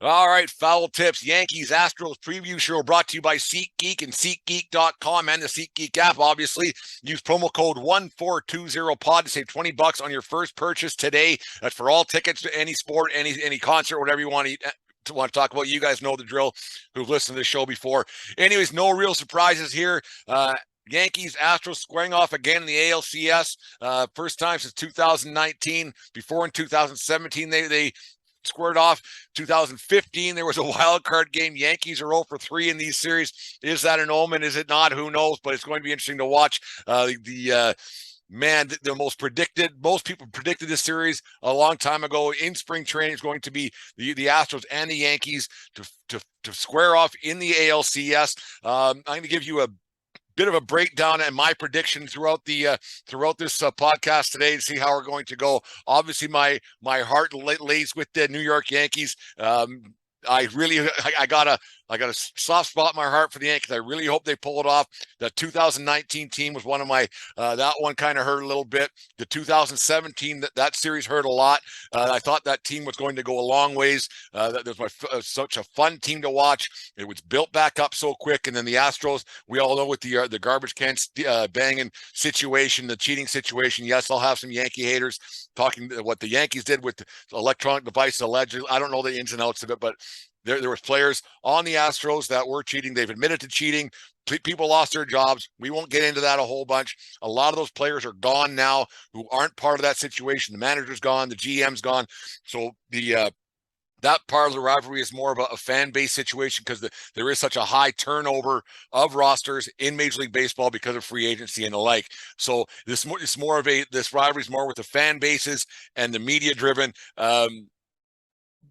All right, Foul Tips, Yankees Astros preview show brought to you by SeatGeek and SeatGeek.com and the SeatGeek app. Obviously, use promo code 1420pod to save $20 on your first purchase today. That's for all tickets to any sport, any concert, whatever you want to talk about. You guys know the drill who've listened to the show before. Anyways, no real surprises here. Yankees, Astros squaring off again in the ALCS. First time since 2019. Before in 2017, they squared off. 2015, there was a wild card game. Yankees are 0 for 3 in these series. Is that an omen? Is it not? Who knows? But it's going to be interesting to watch. Man, most people predicted this series a long time ago. In spring training, is going to be the Astros and the Yankees to square off in the ALCS. I'm going to give you a bit of a breakdown and my prediction throughout this podcast today to see how we're going to go. Obviously, my heart lays with the New York Yankees. I got a soft spot in my heart for the Yankees. I really hope they pull it off. The 2019 team was one of my, that one kind of hurt a little bit. The 2017, that series hurt a lot. I thought that team was going to go a long ways. That was such a fun team to watch. It was built back up so quick. And then the Astros, we all know with the garbage can banging situation, the cheating situation. Yes, I'll have some Yankee haters talking what the Yankees did with the electronic devices allegedly. I don't know the ins and outs of it, but there was players on the Astros that were cheating. They've admitted to cheating. People lost their jobs. We won't get into that a whole bunch. A lot of those players are gone now who aren't part of that situation. The manager's gone. The GM's gone. So that part of the rivalry is more of a fan base situation because there is such a high turnover of rosters in Major League Baseball because of free agency and the like. So this rivalry is more with the fan bases and the media driven.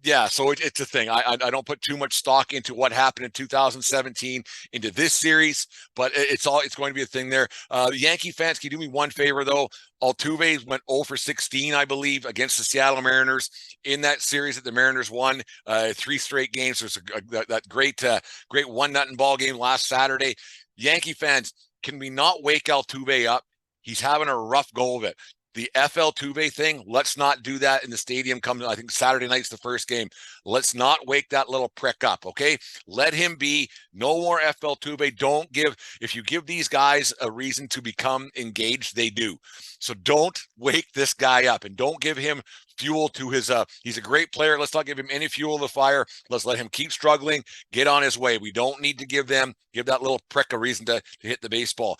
Yeah, so it's a thing. I don't put too much stock into what happened in 2017 into this series, but it's going to be a thing there. The Yankee fans, can you do me one favor though? Altuve went 0 for 16, I believe, against the Seattle Mariners in that series that the Mariners won 3 straight games. There's that great 1-0 ball game last Saturday. Yankee fans, can we not wake Altuve up? He's having a rough go of it. The FL Tuve thing, let's not do that in the stadium. I think Saturday night's the first game. Let's not wake that little prick up, okay? Let him be. No more FL Tuve. If you give these guys a reason to become engaged, they do. So don't wake this guy up and don't give him fuel to his, he's a great player. Let's not give him any fuel to the fire. Let's let him keep struggling, get on his way. We don't need to give that little prick a reason to hit the baseball.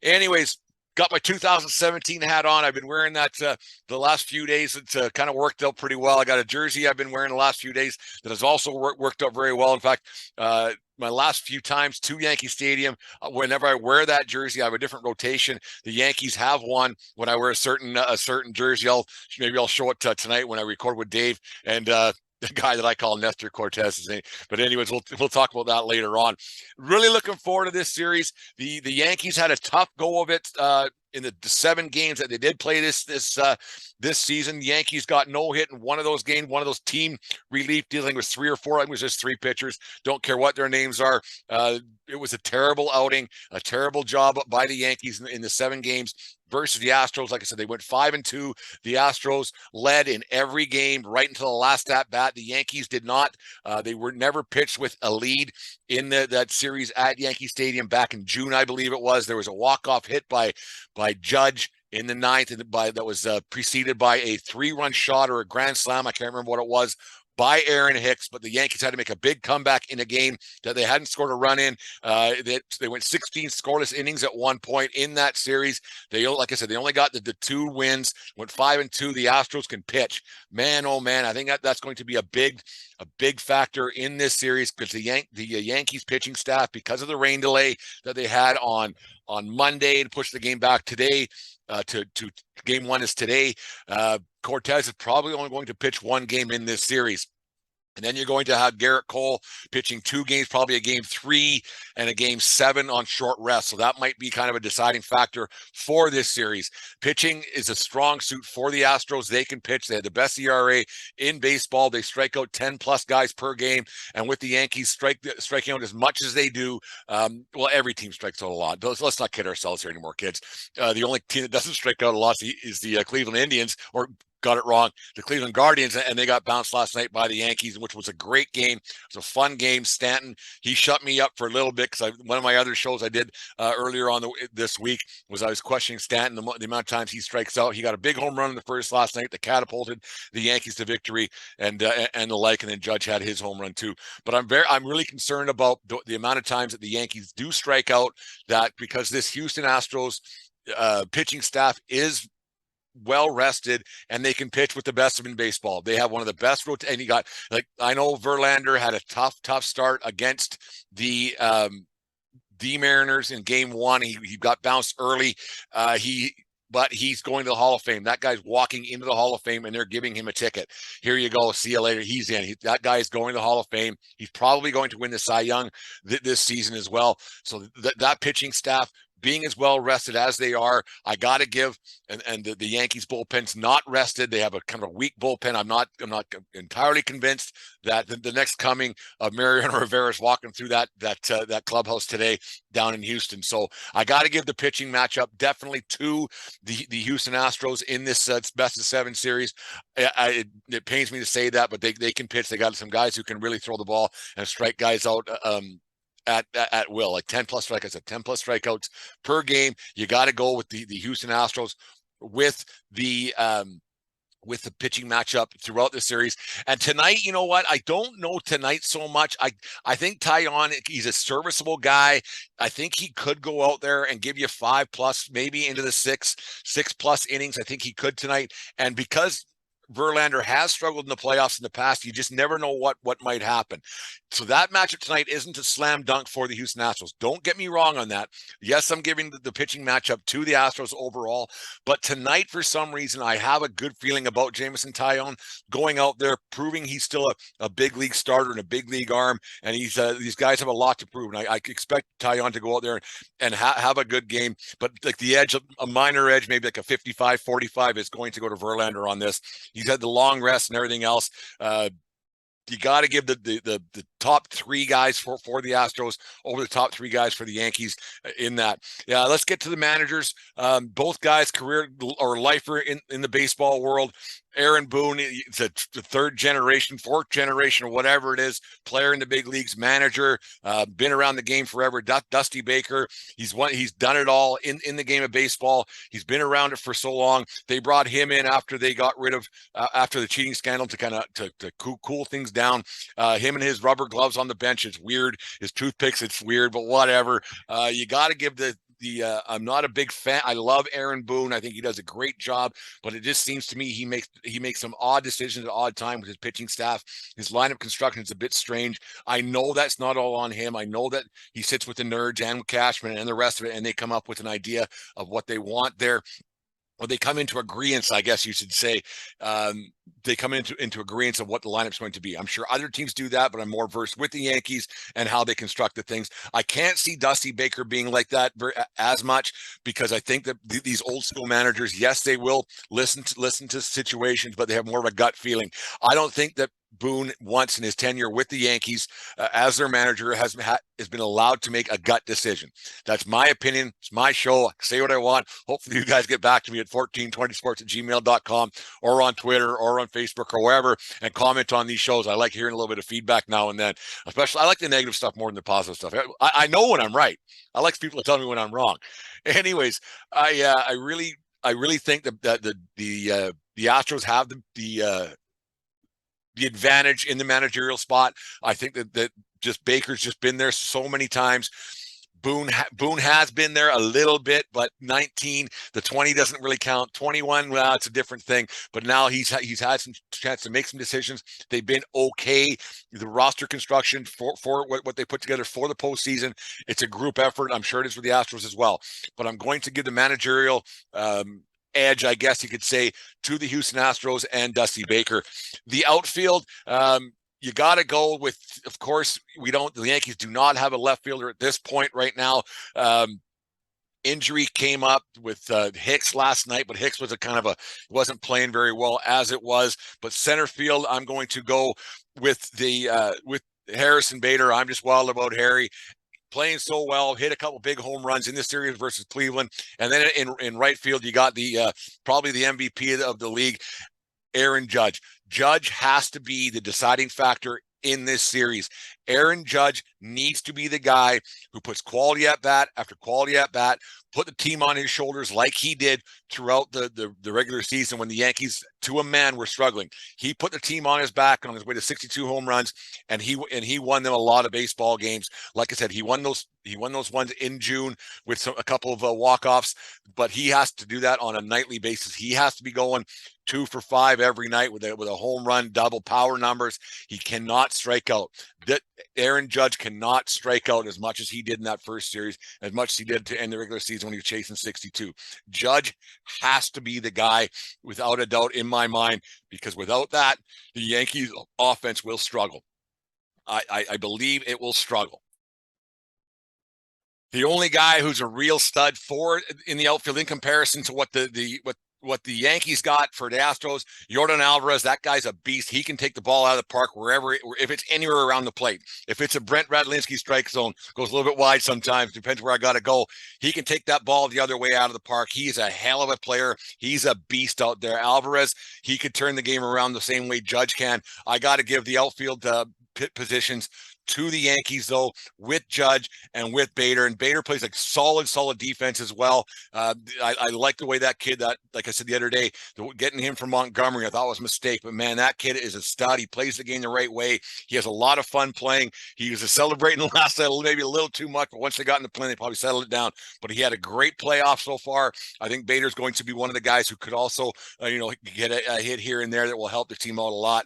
Anyways, got my 2017 hat on. I've been wearing that the last few days. It's kind of worked out pretty well. I got a jersey I've been wearing the last few days that has also worked out very well. In fact, my last few times to Yankee Stadium, whenever I wear that jersey, I have a different rotation. The Yankees have won when I wear a certain jersey. Maybe I'll show it tonight when I record with Dave and the guy that I call Nestor Cortez. But anyways, we'll talk about that later on. Really looking forward to this series. The Yankees had a tough go of it in the 7 games that they did play this season. Yankees got no hit in one of those games, one of those team relief dealing with 3 or 4. I think it was just 3 pitchers. Don't care what their names are. It was a terrible outing, a terrible job by the Yankees in the 7 games versus the Astros. Like I said, they went 5-2. The Astros led in every game right until the last at bat. The Yankees did not. They were never pitched with a lead in that series at Yankee Stadium back in June, I believe it was. There was a walk-off hit by Judge in the 9th, and that was preceded by a 3-run shot or a grand slam. I can't remember what it was, by Aaron Hicks, but the Yankees had to make a big comeback in a game that they hadn't scored a run in. They went 16 scoreless innings at one point in that series. Like I said, they only got the 2 wins, went 5-2. The Astros can pitch. Man, oh man, I think that's going to be a big factor in this series because the Yankees pitching staff, because of the rain delay that they had on Monday to push the game back today, to game 1 is today. Cortez is probably only going to pitch 1 game in this series. And then you're going to have Garrett Cole pitching 2 games, probably a game 3 and a game 7 on short rest. So that might be kind of a deciding factor for this series. Pitching is a strong suit for the Astros. They can pitch. They had the best ERA in baseball. They strike out 10+ guys per game. And with the Yankees striking out as much as they do, every team strikes out a lot. Let's not kid ourselves here anymore, kids. The only team that doesn't strike out a lot is the Cleveland Indians, or got it wrong. The Cleveland Guardians, and they got bounced last night by the Yankees, which was a great game. It was a fun game. Stanton, he shut me up for a little bit because one of my other shows I did earlier on this week was I was questioning Stanton, the amount of times he strikes out. He got a big home run in the first last night that catapulted the Yankees to victory, and the like. And then Judge had his home run too. But I'm really concerned about the amount of times that the Yankees do strike out. That because this Houston Astros pitching staff is well rested and they can pitch with the best of in baseball. They have one of the best and you got, like, I know Verlander had a tough start against the Mariners in game one. He got bounced early. But he's going to the Hall of Fame. That guy's walking into the Hall of Fame, and they're giving him a ticket. Here you go. See you later. He's in. That guy is going to the Hall of Fame. He's probably going to win the Cy Young this season as well. So that pitching staff, being as well rested as they are, I got to give, and the Yankees bullpen's not rested. They have a kind of a weak bullpen. I'm not entirely convinced that the next coming of Mariano Rivera is walking through that clubhouse today down in Houston. So I got to give the pitching matchup definitely to the Houston Astros in this best of 7 series. It pains me to say that, but they can pitch. They got some guys who can really throw the ball and strike guys out at will, like 10 plus strikeouts, 10 plus strikeouts per game. You got to go with the Houston Astros with the pitching matchup throughout the series. And tonight, you know what? I don't know tonight so much. I think Taillon, he's a serviceable guy. I think he could go out there and give you 5 plus, maybe into the 6 plus innings. I think he could tonight. And because Verlander has struggled in the playoffs in the past, you just never know what might happen. So that matchup tonight isn't a slam dunk for the Houston Astros. Don't get me wrong on that. Yes, I'm giving the pitching matchup to the Astros overall, but tonight, for some reason, I have a good feeling about Jameson Taillon going out there, proving he's still a big league starter and a big league arm, and these guys have a lot to prove, and I expect Taillon to go out there and have a good game, but like the edge, a minor edge, maybe like a 55-45 is going to go to Verlander on this. He's had the long rest and everything else. You got to give the top 3 guys for the Astros over the top 3 guys for the Yankees in that. Yeah, let's get to the managers. Both guys, career or lifer in the baseball world. Aaron Boone, it's a 3rd generation, 4th generation, or whatever it is, player in the big leagues, manager, been around the game forever. Dusty Baker, he's done it all in the game of baseball. He's been around it for so long. They brought him in after they got rid of after the cheating scandal to kind of to cool things down. Him and his rubber gloves on the bench, it's weird. His toothpicks, it's weird, but whatever. You got to give I'm not a big fan. I love Aaron Boone. I think he does a great job, but it just seems to me he makes some odd decisions at odd time with his pitching staff. His lineup construction is a bit strange. I know that's not all on him. I know that he sits with the nerds and with Cashman and the rest of it, and they come up with an idea of what they want there. Or they come into agreement, I guess you should say. They come into agreement of what the lineup's going to be. I'm sure other teams do that, but I'm more versed with the Yankees and how they construct the things. I can't see Dusty Baker being like that as much, because I think that these old school managers, yes, they will listen to situations, but they have more of a gut feeling. I don't think that Boone once in his tenure with the Yankees as their manager has been allowed to make a gut decision. That's my opinion. It's my show. I say what I want. Hopefully you guys get back to me at 1420sports@gmail.com or on Twitter or on Facebook or wherever and comment on these shows. I like hearing a little bit of feedback now and then. Especially, I like the negative stuff more than the positive stuff. I know when I'm right. I like people to tell me when I'm wrong. Anyways, I really think that the Astros have the advantage in the managerial spot. I think that just Baker's just been there so many times. Boone has been there a little bit, but 19, the 20 doesn't really count. 21, well, it's a different thing. But now he's had some chance to make some decisions. They've been okay. The roster construction for what they put together for the postseason, it's a group effort. I'm sure it is for the Astros as well. But I'm going to give the managerial edge, I guess you could say, to the Houston Astros and Dusty Baker. The outfield, you got to go with, of course, the Yankees do not have a left fielder at this point right now. Injury came up with Hicks last night, but Hicks was wasn't playing very well as it was. But center field, I'm going to go with with Harrison Bader. I'm just wild about Harry. Playing so well, hit a couple big home runs in this series versus Cleveland. And then in right field, you got probably the MVP of the league. Aaron Judge. Judge has to be the deciding factor in this series. Aaron Judge needs to be the guy who puts quality at bat after quality at bat, put the team on his shoulders like he did throughout the regular season when the Yankees, to a man, were struggling. He put the team on his back on his way to 62 home runs, and he won them a lot of baseball games. Like I said, he won those ones in June with a couple of walk-offs, but he has to do that on a nightly basis. He has to be going 2 for 5 every night with a home run, double, power numbers. He cannot strike out. That Aaron Judge cannot strike out as much as he did in that first series, as much as he did to end the regular season when he was chasing 62. Judge has to be the guy, without a doubt, in my mind, because without that, the Yankees offense will struggle. I believe it will struggle. The only guy who's a real stud in the outfield in comparison to what the Yankees got for the Astros, Yordan Alvarez, that guy's a beast. He can take the ball out of the park if it's anywhere around the plate. If it's a Brent Radlinsky strike zone, goes a little bit wide sometimes, depends where I got to go. He can take that ball the other way out of the park. He's a hell of a player. He's a beast out there. Alvarez, he could turn the game around the same way Judge can. I got to give the outfield positions to the Yankees, though, with Judge and with Bader. And Bader plays like solid defense as well. I like the way that kid, like I said the other day, getting him from Montgomery, I thought was a mistake. But, man, that kid is a stud. He plays the game the right way. He has a lot of fun playing. He was celebrating last night maybe a little too much, but once they got in the plane, they probably settled it down. But he had a great playoff so far. I think Bader's going to be one of the guys who could also, get a hit here and there that will help the team out a lot.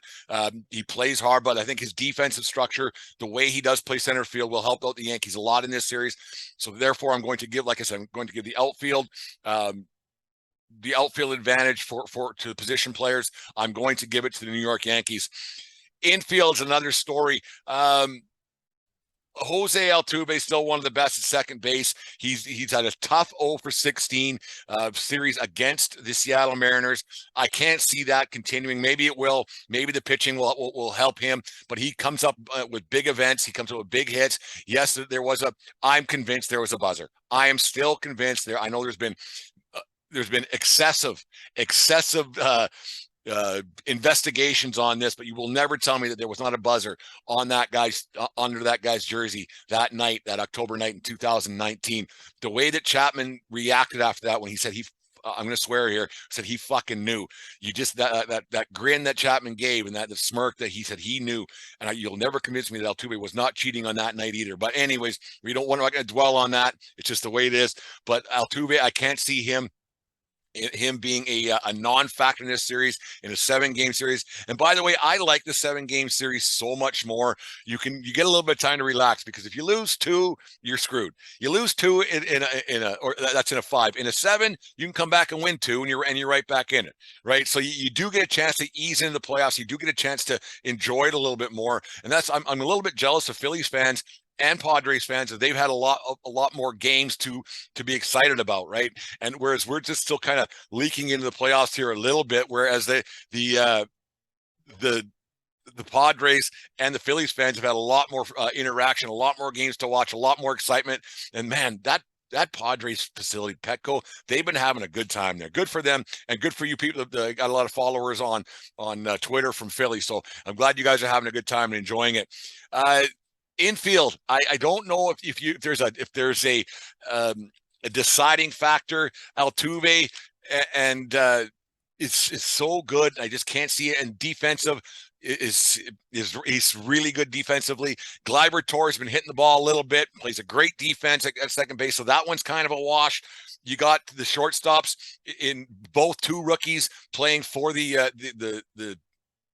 He plays hard, but I think his defensive structure, the way he does play center field, will help out the Yankees a lot in this series. So therefore, I'm going to give, like I said, I'm going to give the outfield advantage to the position players. I'm going to give it to the New York Yankees. Infield's another story. Jose Altuve is still one of the best at second base. He's had a tough 0 for 16 series against the Seattle Mariners. I can't see that continuing. Maybe it will. Maybe the pitching will help him, but he comes up with big events. He comes up with big hits. Yes, I'm convinced there was a buzzer. I am still convinced there. I know there's been excessive investigations on this, but you will never tell me that there was not a buzzer on that guy's under that guy's jersey that night, that October night in 2019. The way that Chapman reacted after that, when he said I'm going to swear here, said he fucking knew. You just that grin that Chapman gave, and the smirk that he said he knew. And you'll never convince me that Altuve was not cheating on that night either. But anyways, we don't want to dwell on that. It's just the way it is. But Altuve, I can't see him being a non-factor in this series, in a 7-game series. And by the way, I like the 7-game series so much more. You get a little bit of time to relax, because if you lose 2, you're screwed. You lose 2 or that's in a 5. In a 7, you can come back and win 2, and you're right back in it, right? So you do get a chance to ease into the playoffs. You do get a chance to enjoy it a little bit more. And I'm a little bit jealous of Phillies fans and Padres fans, that they've had a lot more games to be excited about, right? And whereas we're just still kind of leaking into the playoffs here a little bit, whereas the Padres and the Phillies fans have had a lot more interaction, a lot more games to watch, a lot more excitement. And man, that Padres facility, Petco, they've been having a good time there. Good for them, and good for you people that got a lot of followers on Twitter from Philly. So I'm glad you guys are having a good time and enjoying it. Infield, I don't know if there's a deciding factor. Altuve and it's so good. I just can't see it. And defensive he's really good defensively. Gleyber Torres has been hitting the ball a little bit, plays a great defense at second base. So that one's kind of a wash. You got the shortstops in both 2 rookies playing for the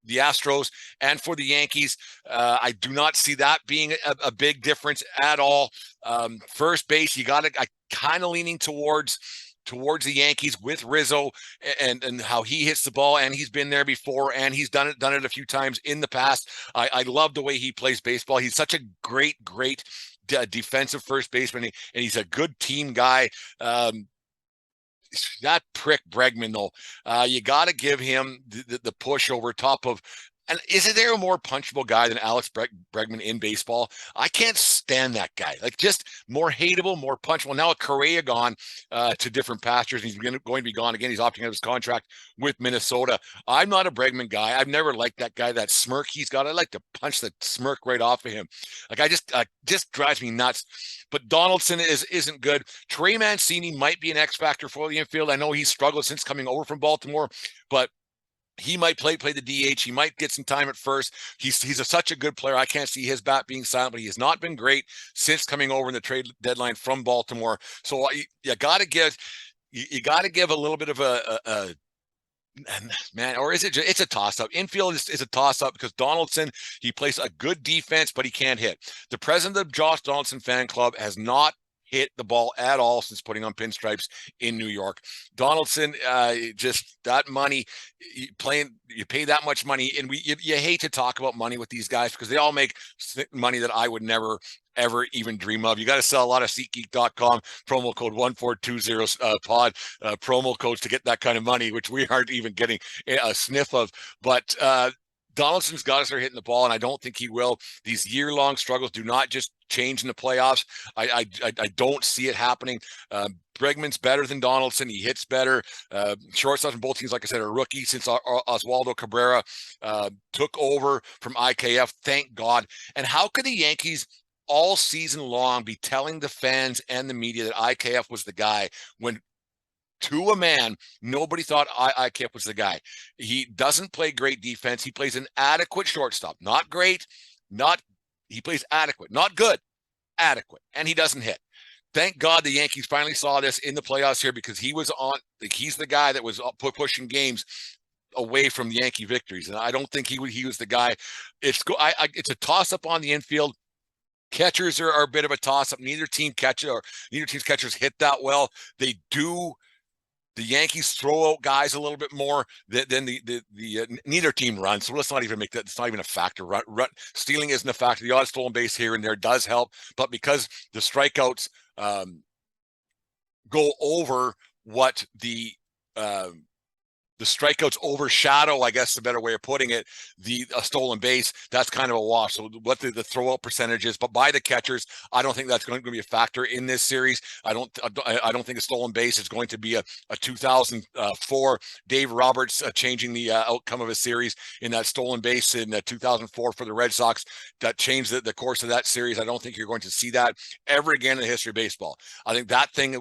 Astros and for the Yankees. I do not see that being a big difference at all. First base, you got to kind of leaning towards the Yankees with Rizzo and how he hits the ball, and he's been there before, and he's done it a few times in the past. I love the way he plays baseball. He's such a great defensive first baseman, and he's a good team guy. That prick Bregman, though, you got to give him the push over top of And is there a more punchable guy than Alex Bregman in baseball? I can't stand that guy. Like, just more hateable, more punchable. Now a Correa gone to different pastures. He's going to be gone again. He's opting out of his contract with Minnesota. I'm not a Bregman guy. I've never liked that guy. That smirk he's got, I like to punch the smirk right off of him. Like, I just drives me nuts. But Donaldson isn't good. Trey Mancini might be an X factor for the infield. I know he's struggled since coming over from Baltimore, but he might play the DH. He might get some time at first. He's such a good player. I can't see his bat being silent, but he has not been great since coming over in the trade deadline from Baltimore. So you got to give a little bit of a man, or is it just, it's a toss-up. Infield is a toss-up because Donaldson, he plays a good defense, but he can't hit. The president of the Josh Donaldson fan club has not hit the ball at all since putting on pinstripes in New York. Donaldson, just that money, you pay that much money, and you hate to talk about money with these guys because they all make money that I would never ever even dream of. You got to sell a lot of SeatGeek.com, promo code 1420 pod, promo codes to get that kind of money, which we aren't even getting a sniff of. But Donaldson's got to start hitting the ball, and I don't think he will. These year-long struggles do not just change in the playoffs. I don't see it happening. Bregman's better than Donaldson. He hits better. Shortstops from both teams, like I said, are rookies since Oswaldo Cabrera took over from IKF. Thank God. And how could the Yankees all season long be telling the fans and the media that IKF was the guy when, to a man, nobody thought IKF was the guy? He doesn't play great defense. He plays an adequate shortstop. Not great, he plays adequate. Not good, adequate. And he doesn't hit. Thank God the Yankees finally saw this in the playoffs here, because he's the guy that was pushing games away from the Yankee victories. And I don't think he was the guy. It's a toss-up on the infield. Catchers are a bit of a toss-up. Neither team's catchers hit that well. They do. The Yankees throw out guys a little bit more than neither team runs. So let's not even make that. It's not even a factor. Stealing isn't a factor. The odd stolen base here and there does help, but because the strikeouts go over what the strikeouts overshadow, I guess the better way of putting it, a stolen base, that's kind of a wash. So what the throwout percentage is, but by the catchers, I don't think that's going to be a factor in this series. I don't think a stolen base is going to be a 2004 Dave Roberts changing the outcome of a series in that stolen base in 2004 for the Red Sox. That changed the course of that series. I don't think you're going to see that ever again in the history of baseball. I think that thing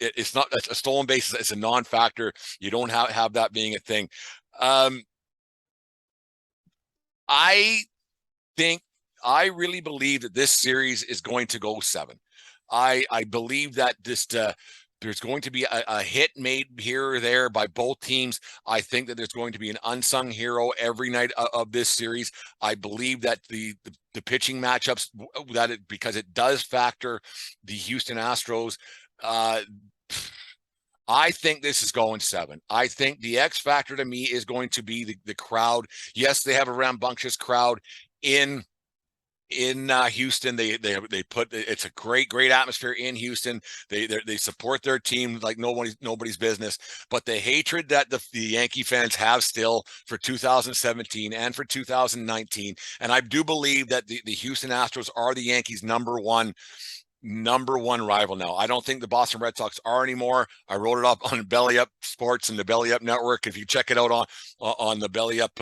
it's not a stolen base. It's a non-factor. You don't have that being a thing. I really believe that this series is going to go 7. I believe that there's going to be a hit made here or there by both teams. I think that there's going to be an unsung hero every night of this series. I believe that the pitching matchups, because it does factor the Houston Astros. I think this is going 7. I think the X factor to me is going to be the crowd. Yes, they have a rambunctious crowd in Houston. It's a great atmosphere in Houston. They support their team like nobody's business. But the hatred that the Yankee fans have still for 2017 and for 2019, and I do believe that the Houston Astros are the Yankees' number one rival now. I don't think the Boston Red Sox are anymore. I wrote it up on Belly Up Sports and the Belly Up Network. If you check it out on the Belly Up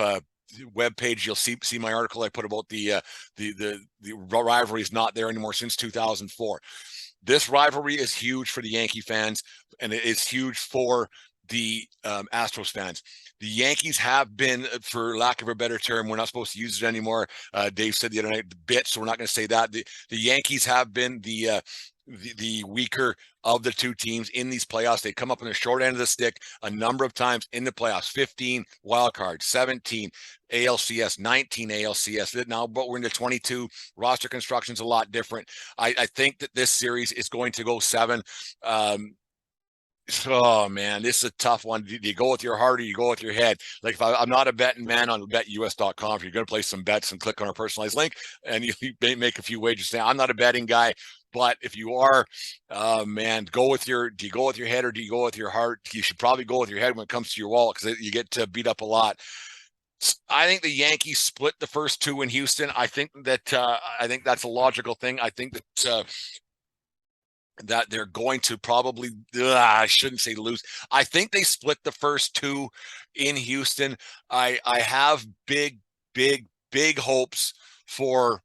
webpage, you'll see my article I put about the rivalry is not there anymore since 2004. This rivalry is huge for the Yankee fans, and it is huge for the Astros fans. The Yankees have been, for lack of a better term, we're not supposed to use it anymore. Dave said the other night, bit, so we're not going to say that. The Yankees have been the weaker of the two teams in these playoffs. They come up on the short end of the stick a number of times in the playoffs. 15 wild cards, 17 ALCS, 19 ALCS. Now, but we're into 22. Roster construction's a lot different. I think that this series is going to go 7. Oh man, this is a tough one. Do you go with your heart or you go with your head? Like, if I'm not a betting man on betus.com. If you're going to play some bets and click on our personalized link and you make a few wagers, say I'm not a betting guy. But if you are, man, do you go with your head or do you go with your heart? You should probably go with your head when it comes to your wallet, because you get beat up a lot. I think the Yankees split the first two in Houston. I think that's a logical thing. I think that they're going to probably, I shouldn't say lose. I think they split the first two in Houston. I have big hopes for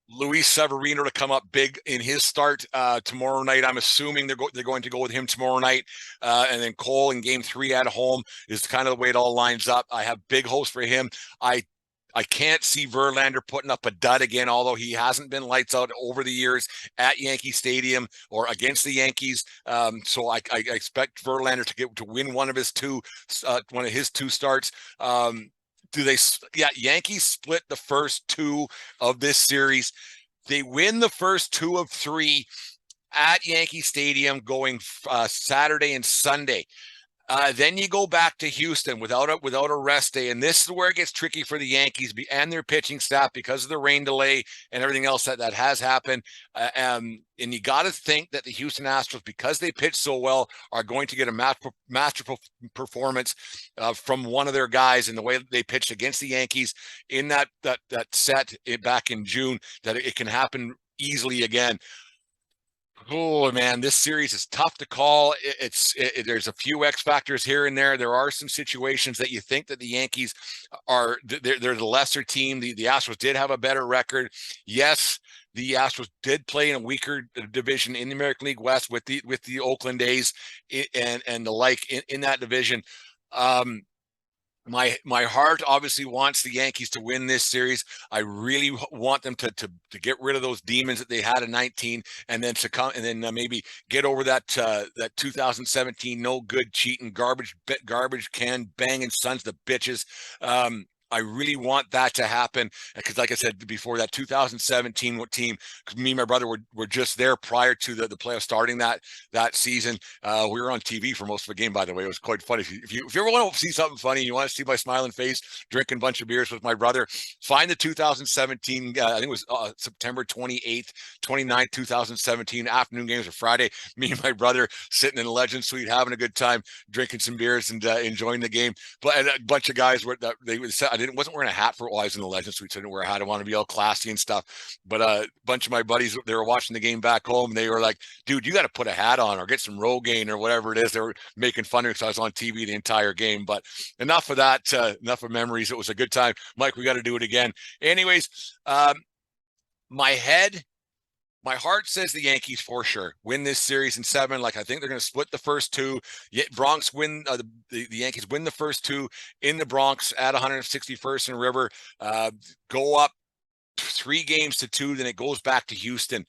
Luis Severino to come up big in his start tomorrow night. I'm assuming they're going to go with him tomorrow night, and then Cole in Game 3 at home is kind of the way it all lines up. I have big hopes for him. I can't see Verlander putting up a dud again, although he hasn't been lights out over the years at Yankee Stadium or against the Yankees. So I expect Verlander to win one of his two starts. Yankees split the first two of this series. They win the first two of three at Yankee Stadium going Saturday and Sunday. Then you go back to Houston without a rest day, and this is where it gets tricky for the Yankees and their pitching staff because of the rain delay and everything else that has happened. And you got to think that the Houston Astros, because they pitch so well, are going to get a masterful performance from one of their guys in the way that they pitched against the Yankees in that set back in June. That it can happen easily again. Oh man, this series is tough to call. There's a few X factors here and there. There are some situations that you think that the Yankees are they're the lesser team. The Astros did have a better record. Yes, the Astros did play in a weaker division in the American League West with the Oakland A's and the like in that division. My heart obviously wants the Yankees to win this series. I really want them to get rid of those demons that they had in 19, and then to come and then maybe get over that 2017 no good, cheating, garbage can banging sons of bitches. I really want that to happen because, like I said before, that 2017 team, me and my brother were just there prior to the playoffs starting that season. We were on TV for most of the game, by the way. It was quite funny. If you ever want to see something funny, you want to see my smiling face, drinking a bunch of beers with my brother, find the 2017, I think it was September 28th, 29th, 2017, afternoon games or Friday. Me and my brother sitting in the Legend Suite, having a good time, drinking some beers and enjoying the game. But a bunch of guys wasn't wearing a hat for a while. I was in the Legend Suite, so I didn't wear a hat. I want to be all classy and stuff. But a bunch of my buddies, they were watching the game back home, and they were like, dude, you got to put a hat on or get some Rogaine or whatever it is. They were making fun of me because I was on TV the entire game. But enough of that, enough of memories. It was a good time. Mike, we got to do it again. Anyways, my heart says the Yankees for sure win this series in 7. Like, I think they're going to split the first two. Bronx win. The Yankees win the first two in the Bronx at 161st and River. Go up 3-2. Then it goes back to Houston.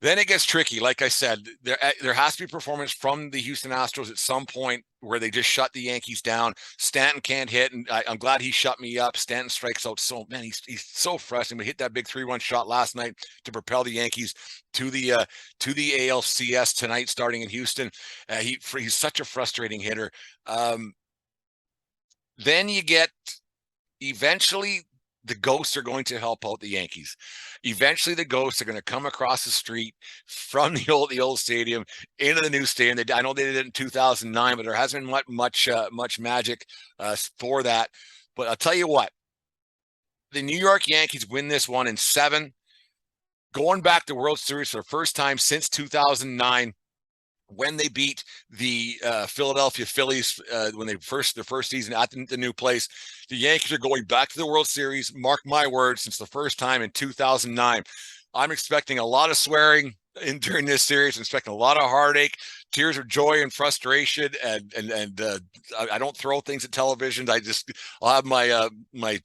Then it gets tricky. Like I said, there has to be performance from the Houston Astros at some point where they just shut the Yankees down. Stanton can't hit, and I'm glad he shut me up. Stanton strikes out so, man, he's so frustrating. We hit that big 3-1 shot last night to propel the Yankees to the ALCS tonight, starting in Houston. He's such a frustrating hitter. Then you get eventually. The ghosts are going to help out the Yankees. Eventually, the ghosts are going to come across the street from the old stadium into the new stadium. I know they did it in 2009, but there hasn't been much magic for that. But I'll tell you what, the New York Yankees win this one in 7, going back to World Series for the first time since 2009. When they beat the Philadelphia Phillies when their first season at the new place. The Yankees are going back to the World Series, mark my words, since the first time in 2009. I'm expecting a lot of swearing during this series. I'm expecting a lot of heartache, tears of joy and frustration, and I don't throw things at television. I'll have my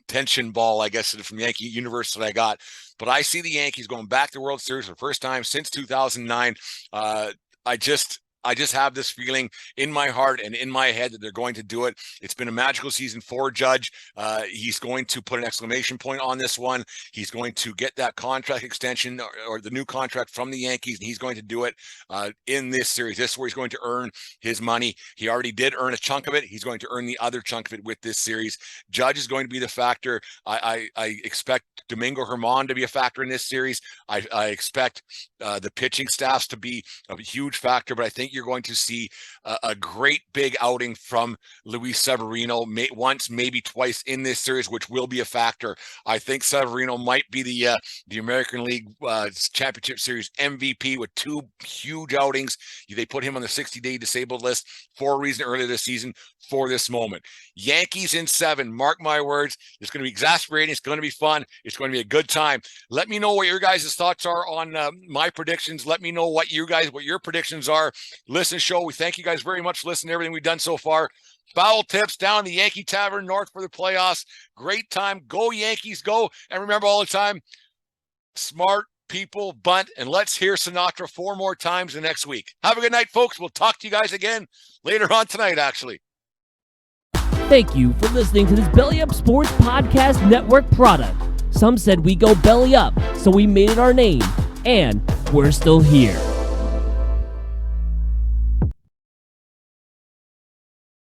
tension ball, I guess, from Yankee Universe that I got. But I see the Yankees going back to the World Series for the first time since 2009. I just have this feeling in my heart and in my head that they're going to do it. It's been a magical season for Judge. He's going to put an exclamation point on this one. He's going to get that contract extension or the new contract from the Yankees, and he's going to do it in this series. This is where he's going to earn his money. He already did earn a chunk of it. He's going to earn the other chunk of it with this series. Judge is going to be the factor. I expect Domingo Germán to be a factor in this series. I expect the pitching staffs to be a huge factor, but I think you're going to see a great big outing from Luis Severino once, maybe twice in this series, which will be a factor. I think Severino might be the American League Championship Series MVP with 2 huge outings. They put him on the 60-day disabled list for a reason earlier this season for this moment. Yankees in 7. Mark my words. It's going to be exasperating. It's going to be fun. It's going to be a good time. Let me know what your guys' thoughts are on my predictions. Let me know what your predictions are. Listen, show. We thank you guys very much for listening to everything we've done so far. Foul tips down the Yankee Tavern North for the playoffs. Great time. Go Yankees, go. And remember all the time, smart people bunt, and let's hear Sinatra 4 more times the next week. Have a good night, folks. We'll talk to you guys again later on tonight, actually. Thank you for listening to this Belly Up Sports Podcast Network product. Some said we go belly up, so we made it our name, and we're still here.